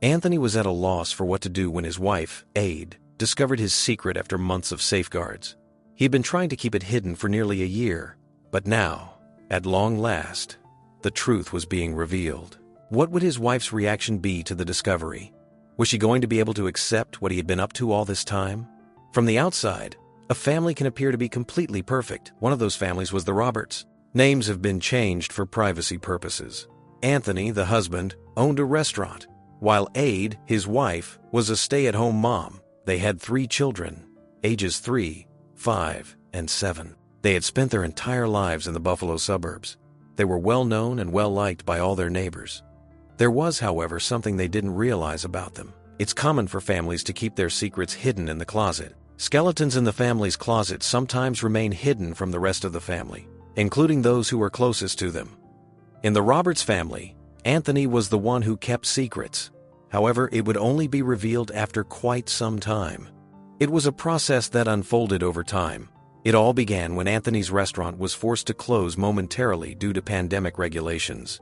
Anthony was at a loss for what to do when his wife, Aide, discovered his secret after months of safeguards. He had been trying to keep it hidden for nearly a year, but now, at long last, the truth was being revealed. What would his wife's reaction be to the discovery? Was she going to be able to accept what he had been up to all this time? From the outside, a family can appear to be completely perfect. One of those families was the Roberts. Names have been changed for privacy purposes. Anthony, the husband, owned a restaurant, while Aide, his wife, was a stay-at-home mom. They had 3 children, ages 3, 5, and 7. They had spent their entire lives in the Buffalo suburbs. They were well-known and well-liked by all their neighbors. There was, however, something they didn't realize about them. It's common for families to keep their secrets hidden in the closet. Skeletons in the family's closet sometimes remain hidden from the rest of the family, including those who were closest to them. In the Roberts family, Anthony was the one who kept secrets. However, it would only be revealed after quite some time. It was a process that unfolded over time. It all began when Anthony's restaurant was forced to close momentarily due to pandemic regulations.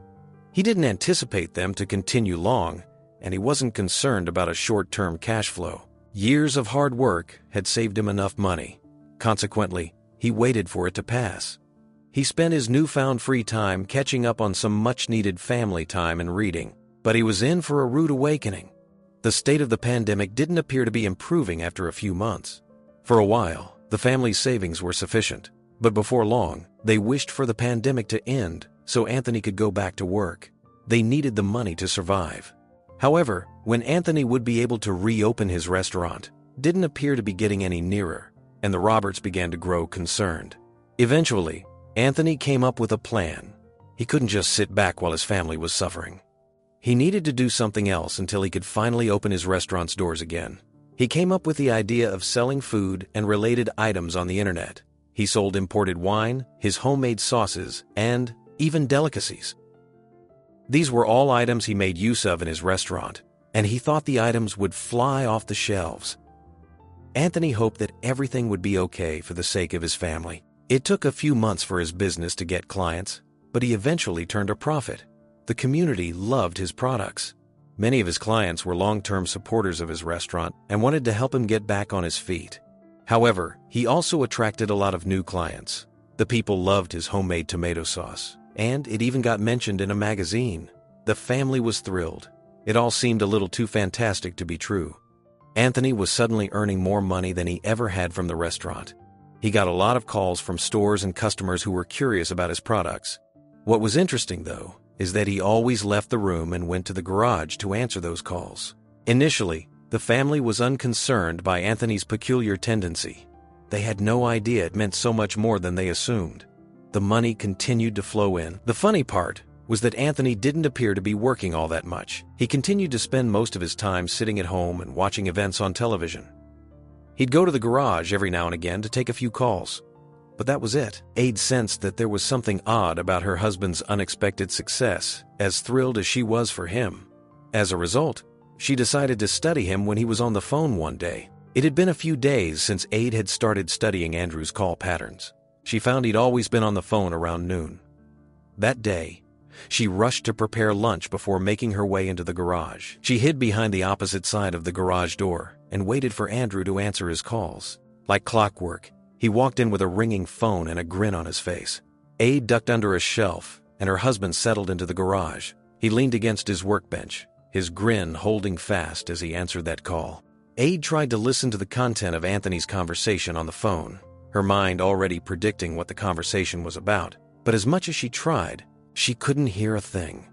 He didn't anticipate them to continue long, and he wasn't concerned about a short-term cash flow. Years of hard work had saved him enough money. Consequently, he waited for it to pass. He spent his newfound free time catching up on some much-needed family time and reading. But he was in for a rude awakening. The state of the pandemic didn't appear to be improving after a few months. For a while, the family's savings were sufficient, but before long, they wished for the pandemic to end so Anthony could go back to work. They needed the money to survive. However, when Anthony would be able to reopen his restaurant, didn't appear to be getting any nearer, and the Roberts began to grow concerned. Eventually, Anthony came up with a plan. He couldn't just sit back while his family was suffering. He needed to do something else until he could finally open his restaurant's doors again. He came up with the idea of selling food and related items on the internet. He sold imported wine, his homemade sauces, and even delicacies. These were all items he made use of in his restaurant, and he thought the items would fly off the shelves. Anthony hoped that everything would be okay for the sake of his family. It took a few months for his business to get clients, but he eventually turned a profit. The community loved his products. Many of his clients were long-term supporters of his restaurant and wanted to help him get back on his feet. However, he also attracted a lot of new clients. The people loved his homemade tomato sauce, and it even got mentioned in a magazine. The family was thrilled. It all seemed a little too fantastic to be true. Anthony was suddenly earning more money than he ever had from the restaurant. He got a lot of calls from stores and customers who were curious about his products. What was interesting, though, is that he always left the room and went to the garage to answer those calls. Initially, the family was unconcerned by Anthony's peculiar tendency. They had no idea it meant so much more than they assumed. The money continued to flow in. The funny part was that Anthony didn't appear to be working all that much. He continued to spend most of his time sitting at home and watching events on television. He'd go to the garage every now and again to take a few calls. But that was it. Aide sensed that there was something odd about her husband's unexpected success, as thrilled as she was for him. As a result, she decided to study him when he was on the phone one day. It had been a few days since Aide had started studying Andrew's call patterns. She found he'd always been on the phone around noon. That day, she rushed to prepare lunch before making her way into the garage. She hid behind the opposite side of the garage door and waited for Andrew to answer his calls. Like clockwork, he walked in with a ringing phone and a grin on his face. Aide ducked under a shelf, and her husband settled into the garage. He leaned against his workbench, his grin holding fast as he answered that call. Aide tried to listen to the content of Anthony's conversation on the phone, her mind already predicting what the conversation was about. But as much as she tried, she couldn't hear a thing.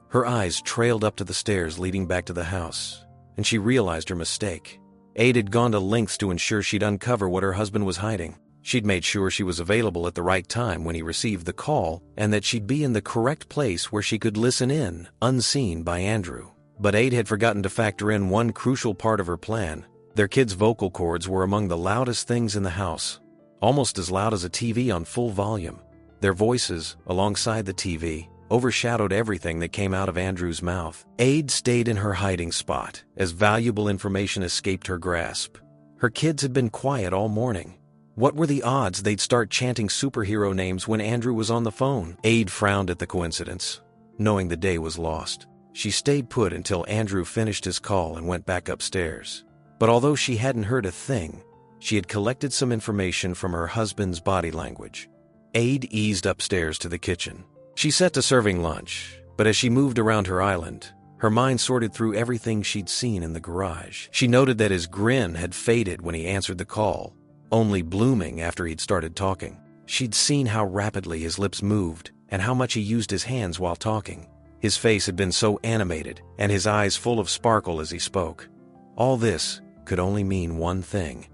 Her eyes trailed up to the stairs leading back to the house, and she realized her mistake. Aide had gone to lengths to ensure she'd uncover what her husband was hiding. She'd made sure she was available at the right time when he received the call, and that she'd be in the correct place where she could listen in, unseen by Andrew. But Aide had forgotten to factor in one crucial part of her plan. Their kids' vocal cords were among the loudest things in the house, almost as loud as a TV on full volume. Their voices, alongside the TV, overshadowed everything that came out of Andrew's mouth. Aide stayed in her hiding spot as valuable information escaped her grasp. Her kids had been quiet all morning. What were the odds they'd start chanting superhero names when Andrew was on the phone? Aide frowned at the coincidence, knowing the day was lost. She stayed put until Andrew finished his call and went back upstairs. But although she hadn't heard a thing, she had collected some information from her husband's body language. Aid eased upstairs to the kitchen. She set to serving lunch, but as she moved around her island, her mind sorted through everything she'd seen in the garage. She noted that his grin had faded when he answered the call, only blooming after he'd started talking. She'd seen how rapidly his lips moved and how much he used his hands while talking. His face had been so animated and his eyes full of sparkle as he spoke. All this could only mean one thing.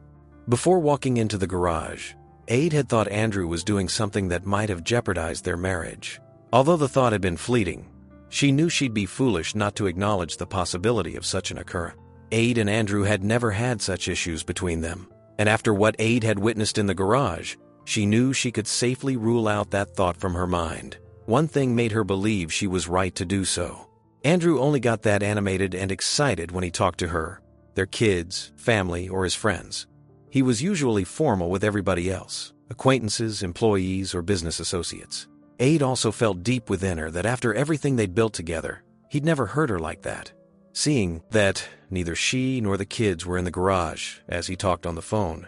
Before walking into the garage, Aid had thought Andrew was doing something that might have jeopardized their marriage. Although the thought had been fleeting, she knew she'd be foolish not to acknowledge the possibility of such an occurrence. Aid and Andrew had never had such issues between them, and after what Aid had witnessed in the garage, she knew she could safely rule out that thought from her mind. One thing made her believe she was right to do so. Andrew only got that animated and excited when he talked to her, their kids, family, or his friends. He was usually formal with everybody else, acquaintances, employees, or business associates. Aid also felt deep within her that after everything they'd built together, he'd never hurt her like that. Seeing that neither she nor the kids were in the garage as he talked on the phone,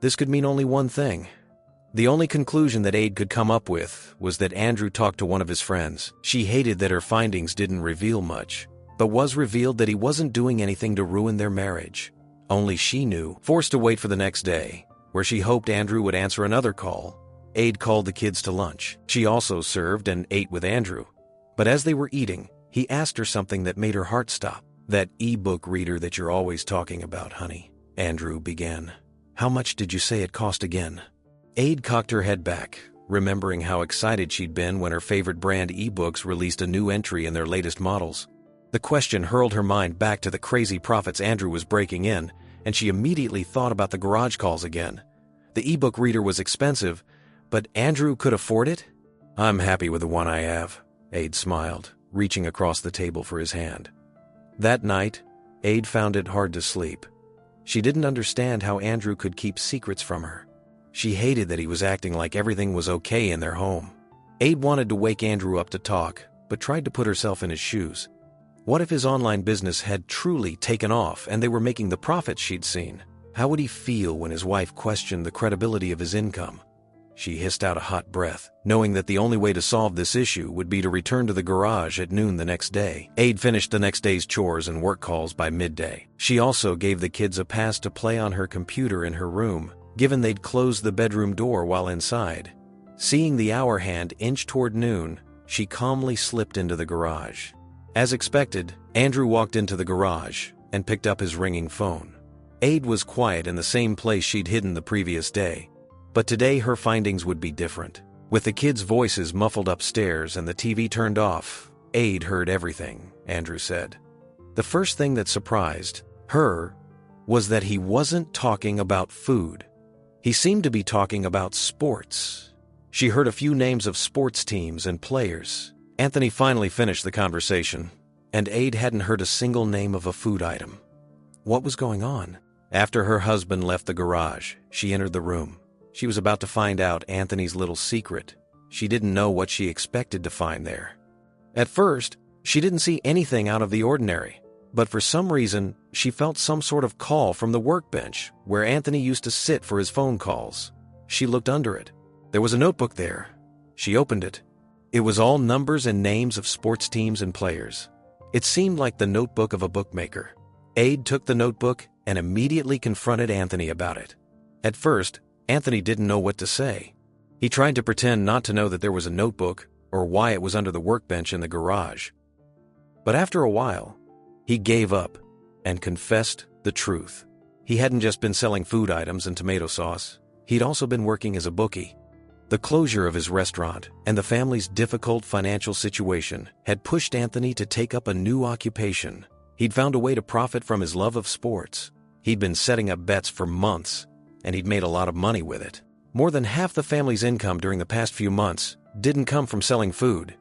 this could mean only one thing. The only conclusion that Aid could come up with was that Andrew talked to one of his friends. She hated that her findings didn't reveal much, but was revealed that he wasn't doing anything to ruin their marriage. Only she knew. Forced to wait for the next day, where she hoped Andrew would answer another call, Aid called the kids to lunch. She also served and ate with Andrew. But as they were eating, he asked her something that made her heart stop. "That e-book reader that you're always talking about, honey," Andrew began. "How much did you say it cost again?" Aid cocked her head back, remembering how excited she'd been when her favorite brand e-books released a new entry in their latest models. The question hurled her mind back to the crazy profits Andrew was breaking in, and she immediately thought about the garage calls again. The e-book reader was expensive, but Andrew could afford it? "I'm happy with the one I have," Aid smiled, reaching across the table for his hand. That night, Aid found it hard to sleep. She didn't understand how Andrew could keep secrets from her. She hated that he was acting like everything was okay in their home. Aid wanted to wake Andrew up to talk, but tried to put herself in his shoes. What if his online business had truly taken off and they were making the profits she'd seen? How would he feel when his wife questioned the credibility of his income? She hissed out a hot breath, knowing that the only way to solve this issue would be to return to the garage at noon the next day. Aid finished the next day's chores and work calls by midday. She also gave the kids a pass to play on her computer in her room, given they'd closed the bedroom door while inside. Seeing the hour hand inch toward noon, she calmly slipped into the garage. As expected, Andrew walked into the garage and picked up his ringing phone. Aid was quiet in the same place she'd hidden the previous day, but today her findings would be different. With the kids' voices muffled upstairs and the TV turned off, Aid heard everything, Andrew said. The first thing that surprised her was that he wasn't talking about food. He seemed to be talking about sports. She heard a few names of sports teams and players. Anthony finally finished the conversation, and Aid hadn't heard a single name of a food item. What was going on? After her husband left the garage, she entered the room. She was about to find out Anthony's little secret. She didn't know what she expected to find there. At first, she didn't see anything out of the ordinary. But for some reason, she felt some sort of call from the workbench where Anthony used to sit for his phone calls. She looked under it. There was a notebook there. She opened it. It was all numbers and names of sports teams and players. It seemed like the notebook of a bookmaker. Aid took the notebook and immediately confronted Anthony about it. At first, Anthony didn't know what to say. He tried to pretend not to know that there was a notebook or why it was under the workbench in the garage. But after a while, he gave up and confessed the truth. He hadn't just been selling food items and tomato sauce. He'd also been working as a bookie. The closure of his restaurant and the family's difficult financial situation had pushed Anthony to take up a new occupation. He'd found a way to profit from his love of sports. He'd been setting up bets for months, and he'd made a lot of money with it. More than half the family's income during the past few months didn't come from selling food.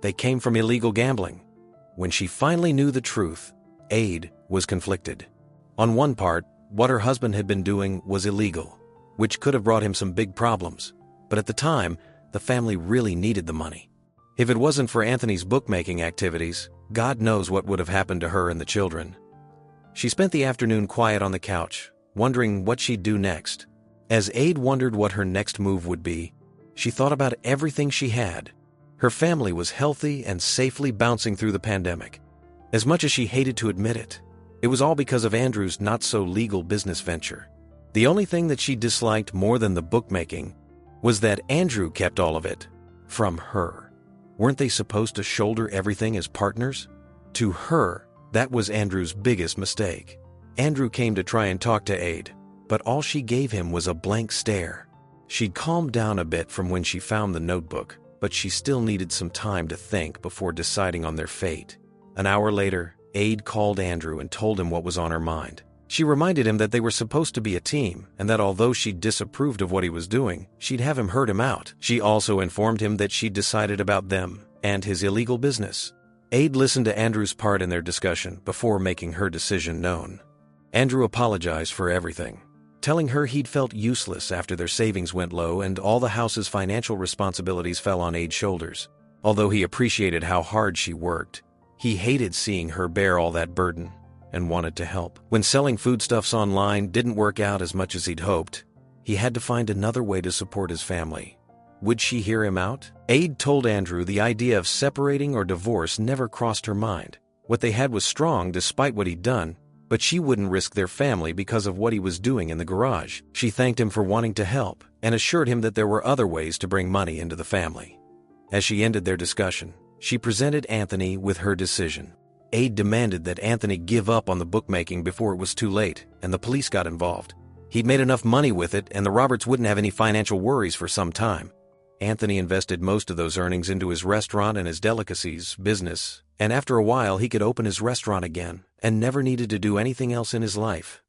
They came from illegal gambling. When she finally knew the truth, Aid was conflicted. On one part, what her husband had been doing was illegal, which could have brought him some big problems. But at the time, the family really needed the money. If it wasn't for Anthony's bookmaking activities, God knows what would have happened to her and the children. She spent the afternoon quiet on the couch, wondering what she'd do next. As Aid wondered what her next move would be, she thought about everything she had. Her family was healthy and safely bouncing through the pandemic. As much as she hated to admit it, it was all because of Andrew's not-so-legal business venture. The only thing that she disliked more than the bookmaking was that Andrew kept all of it from her. Weren't they supposed to shoulder everything as partners? To her, that was Andrew's biggest mistake. Andrew came to try and talk to Aid, but all she gave him was a blank stare. She'd calmed down a bit from when she found the notebook, but she still needed some time to think before deciding on their fate. An hour later, Aid called Andrew and told him what was on her mind. She reminded him that they were supposed to be a team, and that although she disapproved of what he was doing, she'd have him hurt him out. She also informed him that she'd decided about them and his illegal business. Aid listened to Andrew's part in their discussion before making her decision known. Andrew apologized for everything, telling her he'd felt useless after their savings went low and all the house's financial responsibilities fell on Aid's shoulders. Although he appreciated how hard she worked, he hated seeing her bear all that burden and wanted to help. When selling foodstuffs online didn't work out as much as he'd hoped, he had to find another way to support his family. Would she hear him out? Aid told Andrew the idea of separating or divorce never crossed her mind. What they had was strong despite what he'd done, but she wouldn't risk their family because of what he was doing in the garage. She thanked him for wanting to help and assured him that there were other ways to bring money into the family. As she ended their discussion, she presented Anthony with her decision. Aid demanded that Anthony give up on the bookmaking before it was too late and the police got involved. He'd made enough money with it and the Roberts wouldn't have any financial worries for some time. Anthony invested most of those earnings into his restaurant and his delicacies business, and after a while he could open his restaurant again and never needed to do anything else in his life.